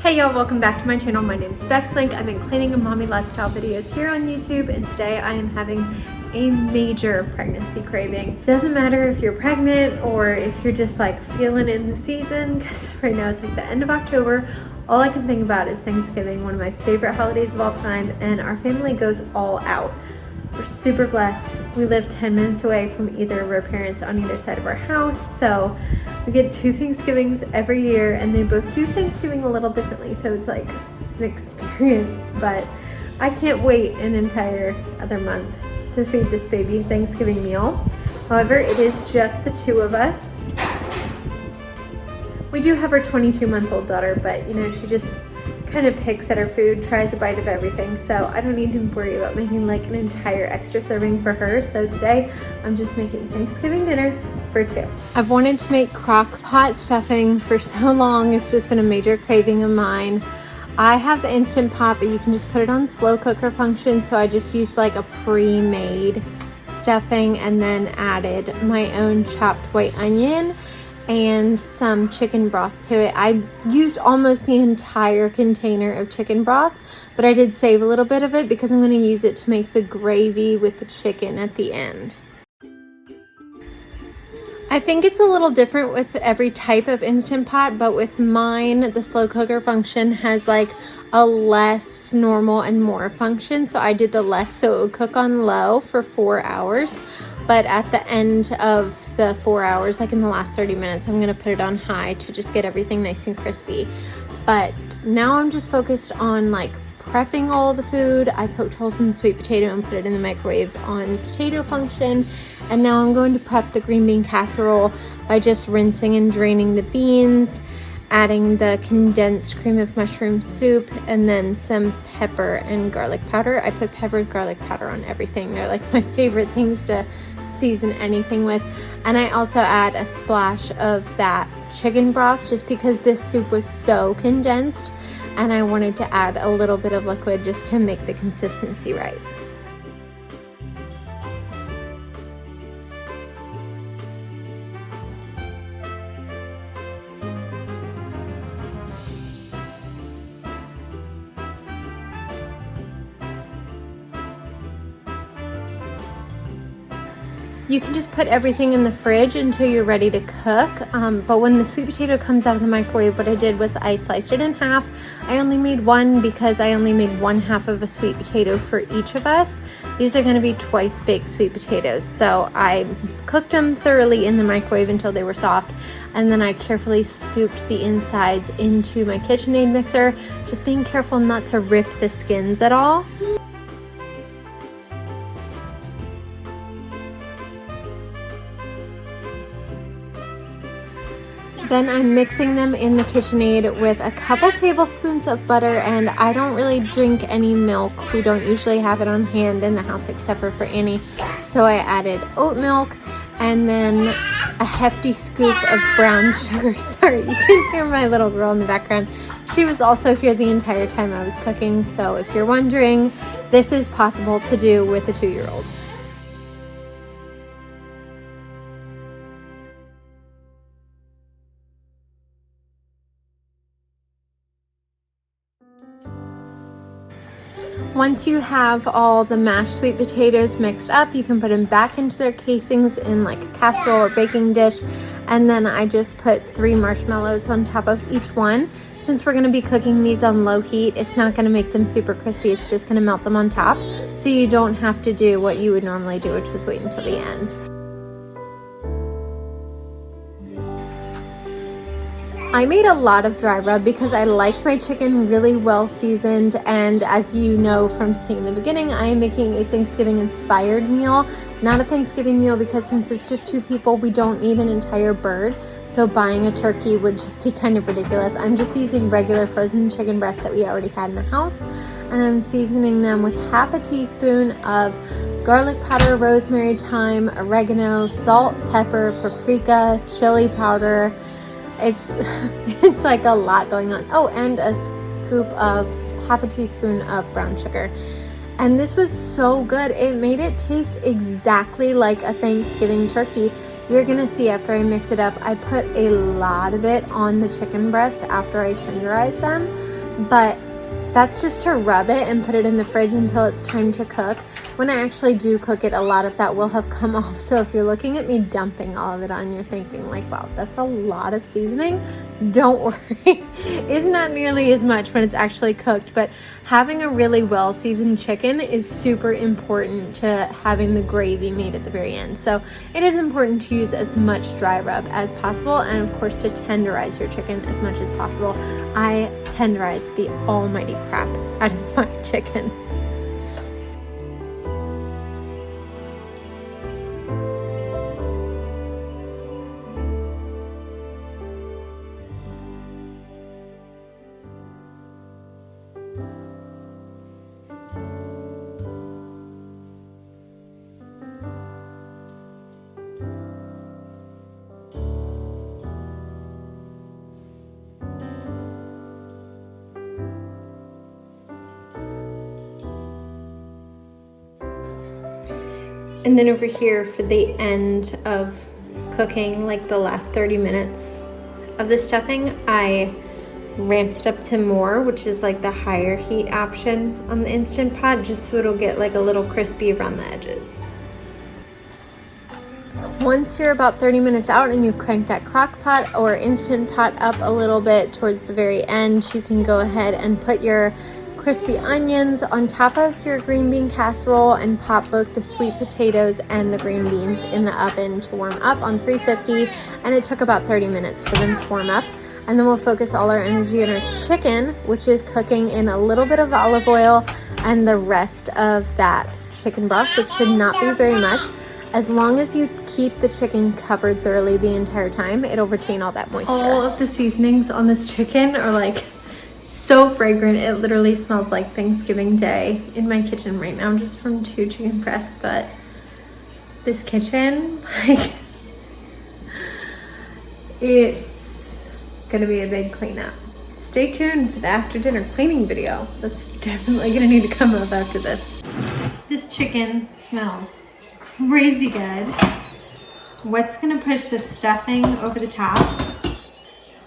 Hey y'all, welcome back to my channel. My name is Bexlink. I've been cleaning and mommy lifestyle videos here on YouTube, and today I am having a major pregnancy craving. Doesn't matter if you're pregnant or if you're just like feeling in the season, because right now it's like the end of October. All I can think about is Thanksgiving, one of my favorite holidays of all time, and our family goes all out. We're super blessed. We live 10 minutes away from either of our parents on either side of our house, so we get 2 Thanksgivings every year, and they both do Thanksgiving a little differently, so it's like an experience, but I can't wait an entire other month to feed this baby a Thanksgiving meal. However, it is just the 2 of us. We do have our 22-month-old daughter, but you know, she just kind of picks at her food, tries a bite of everything, so I don't need to worry about making like an entire extra serving for her. So today I'm just making Thanksgiving dinner for 2. I've wanted to make crock pot stuffing for so long. It's just been a major craving of mine. I have the Instant Pot, but you can just put it on slow cooker function, so I just used like a pre-made stuffing and then added my own chopped white onion and some chicken broth to it. I used almost the entire container of chicken broth, but I did save a little bit of it because I'm going to use it to make the gravy with the chicken at the end. I think it's a little different with every type of Instant Pot, but with mine, the slow cooker function has like a less normal and more function. So I did the less, so it would cook on low for 4 hours. But at the end of the 4 hours, like in the last 30 minutes, I'm gonna put it on high to just get everything nice and crispy. But now I'm just focused on like prepping all the food. I poked holes in the sweet potato and put it in the microwave on potato function. And now I'm going to prep the green bean casserole by just rinsing and draining the beans, adding the condensed cream of mushroom soup, and then some pepper and garlic powder. I put pepper and garlic powder on everything. They're like my favorite things to season anything with. And I also add a splash of that chicken broth just because this soup was so condensed and I wanted to add a little bit of liquid just to make the consistency right. You can just put everything in the fridge until you're ready to cook, but when the sweet potato comes out of the microwave, what I did was I sliced it in half. I only made one because I only made 1/2 of a sweet potato for each of us. These are going to be twice baked sweet potatoes, so I cooked them thoroughly in the microwave until they were soft, and then I carefully scooped the insides into my KitchenAid mixer, just being careful not to rip the skins at all. Then I'm mixing them in the KitchenAid with a couple tablespoons of butter, and I don't really drink any milk. We don't usually have it on hand in the house except for Annie. So I added oat milk and then a hefty scoop of brown sugar. Sorry, you can hear my little girl in the background. She was also here the entire time I was cooking. So if you're wondering, this is possible to do with a 2-year-old. Once you have all the mashed sweet potatoes mixed up, you can put them back into their casings in like a casserole or baking dish. And then I just put 3 marshmallows on top of each one. Since we're going to be cooking these on low heat, it's not going to make them super crispy. It's just going to melt them on top. So you don't have to do what you would normally do, which was wait until the end. I made a lot of dry rub because I like my chicken really well seasoned, and as you know from seeing the beginning, I am making a Thanksgiving inspired meal, not a Thanksgiving meal, because since it's just 2 people, we don't need an entire bird, so buying a turkey would just be kind of ridiculous. I'm just using regular frozen chicken breasts that we already had in the house, and I'm seasoning them with 1/2 teaspoon of garlic powder, rosemary, thyme, oregano, salt, pepper, paprika, chili powder. It's like a lot going on. Oh, and a scoop of 1/2 teaspoon of brown sugar. And this was so good. It made it taste exactly like a Thanksgiving turkey. You're gonna see after I mix it up, I put a lot of it on the chicken breasts after I tenderize them. but that's just to rub it and put it in the fridge until it's time to cook. When I actually do cook it, a lot of that will have come off. So if you're looking at me dumping all of it on, you're thinking like, wow, that's a lot of seasoning. Don't worry. It's not nearly as much when it's actually cooked, but having a really well seasoned chicken is super important to having the gravy made at the very end. So it is important to use as much dry rub as possible, and of course to tenderize your chicken as much as possible. I tenderize the almighty crap out of my chicken. And then over here for the end of cooking, like the last 30 minutes of the stuffing, I ramped it up to more, which is like the higher heat option on the Instant Pot, just so it'll get like a little crispy around the edges. Once you're about 30 minutes out and you've cranked that crock pot or Instant Pot up a little bit towards the very end, you can go ahead and put your crispy onions on top of your green bean casserole and pop both the sweet potatoes and the green beans in the oven to warm up on 350, and it took about 30 minutes for them to warm up. And then we'll focus all our energy on our chicken, which is cooking in a little bit of olive oil and the rest of that chicken broth, which should not be very much. As long as you keep the chicken covered thoroughly the entire time, it'll retain all that moisture. All of the seasonings on this chicken are like so fragrant. It literally smells like Thanksgiving Day in my kitchen right now, just from 2 chicken breasts. But this kitchen, like, it's gonna be a big cleanup. Stay tuned for the after dinner cleaning video. That's definitely gonna need to come up after this. This chicken smells crazy good. What's gonna push the stuffing over the top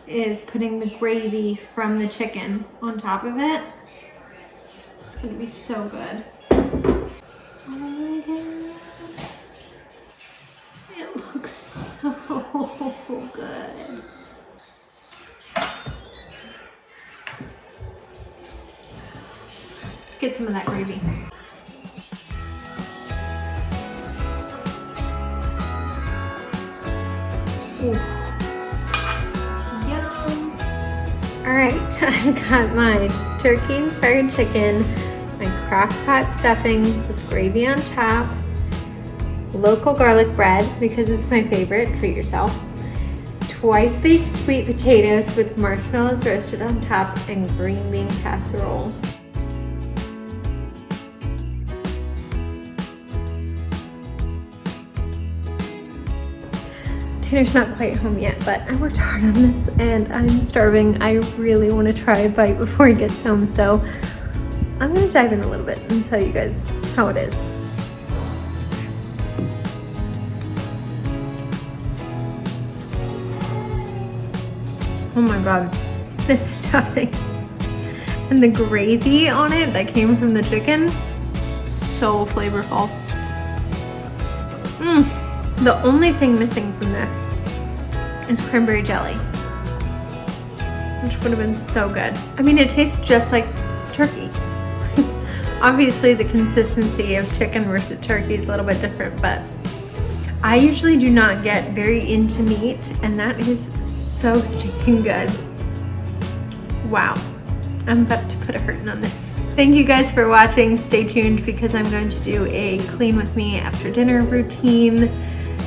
is putting the gravy from the chicken on top of it. It's gonna be so good. Oh my god. It looks so good. Let's get some of that gravy. Ooh. All right, I've got my turkey inspired chicken, my crock pot stuffing with gravy on top, local garlic bread because it's my favorite, treat yourself, twice baked sweet potatoes with marshmallows roasted on top, and green bean casserole. Tanner's not quite home yet, but I worked hard on this and I'm starving. I really want to try a bite before he gets home, so I'm going to dive in a little bit and tell you guys how it is. Oh my god, this stuffing and the gravy on it that came from the chicken, so flavorful. The only thing missing from this is cranberry jelly, which would have been so good. I mean, it tastes just like turkey. Obviously, the consistency of chicken versus turkey is a little bit different, but I usually do not get very into meat, and that is so stinking good. Wow. I'm about to put a curtain on this. Thank you guys for watching. Stay tuned because I'm going to do a clean with me after dinner routine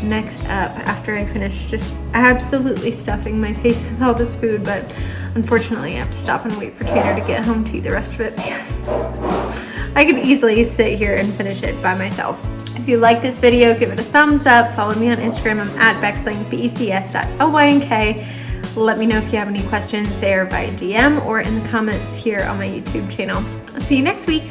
next up after I finish just absolutely stuffing my face with all this food, but unfortunately I have to stop and wait for Tanner to get home to eat the rest of it because I could easily sit here and finish it by myself. If you like this video, give it a thumbs up. Follow me on Instagram. I'm at beckslink.beks.lynk. Let me know if you have any questions there via DM or in the comments here on my YouTube channel. I'll see you next week.